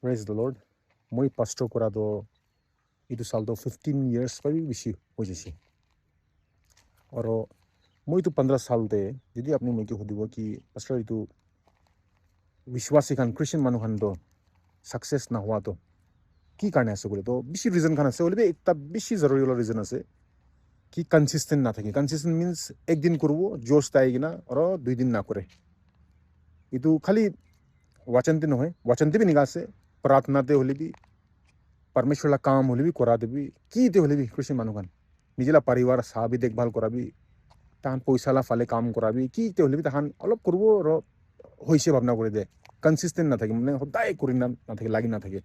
Praise the Lord. Moi pastor kora do itu sal do 15 years pa bhi bishi ho jisi. Aro moi tu 15 साल de jodi apni moi ke hudibo ki pastor itu vishwasi khan Christian manu khan do success na hua to ki karne ase bole to bishi reason khan ase bole ekta bishi zaruri wala reason ase ki consistent na thake. Consistent means ek din korbo josh tai gina aro dui din na kore. Itu khali wachan te nohoy wachan te bhi niga ase प्रार्थना ते होले भी परमेश्वर ला काम होले भी करा देबी की ते होले भी क्रिश्चियन मानु खान निजेला परिवार सा भी देखभाल कराबी तान पैसा ला फाले काम कराबी की ते होले भी तान अलग करबो र होइसे भावना करे दे कंसिस्टेंट ना থাকে মানে সদায় কৰি না থাকে লাগি না থাকে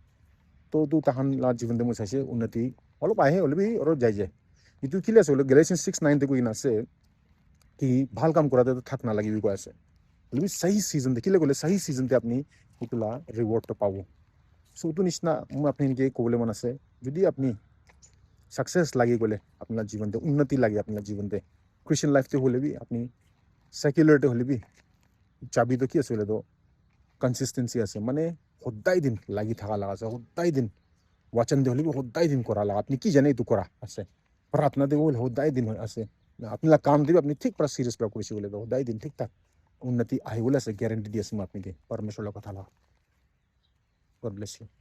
তো তু তাহান লা জীবন দে মসাইছে উন্নতি অলপ আহে হলে भी और যাই যায় ইতু কিলে আছে গ্যালাসিয়ান্স 6:9 তে কইনা আছে কি ভাল কাম কৰাতে তো থাক না লাগিবি কই আছে হলে भी सही सीजन दे কিলে গলে सही सीजन তে আপনি ইতুলা রিওয়ার্ড তো পাবো সো তো নিচিনা মই আপনি নিকে ক'বলৈ মন আছে যদি আপনি সাকসেস লাগি গলে আপনার জীবনতে উন্নতি লাগে আপনার জীবনতে ক্রিশ্চিয়ান লাইফতে হলে বি আপনি সেকুলারতে হলে বি চাবি তো কি আছে বলে তো কনসিস্টেন্সি আছে মানে সদায় দিন লাগি থাকা লাগা আছে সদায় দিন ওয়াচন দে হলে বি সদায় দিন করা লাগা আপনি কি জানে এইটো করা আছে প্রার্থনা দে হলে সদায় দিন আছে আপনার কাম দিবি আপনি ঠিক পুরা সিরিয়াস পুরা কৰিছে বলে তো সদায় দিন ঠিক ঠাক উন্নতি আহিবলে আছে গ্যাৰান্টি দি আছে মই আপনি কে পৰমেশ্বৰৰ কথা লা God bless you.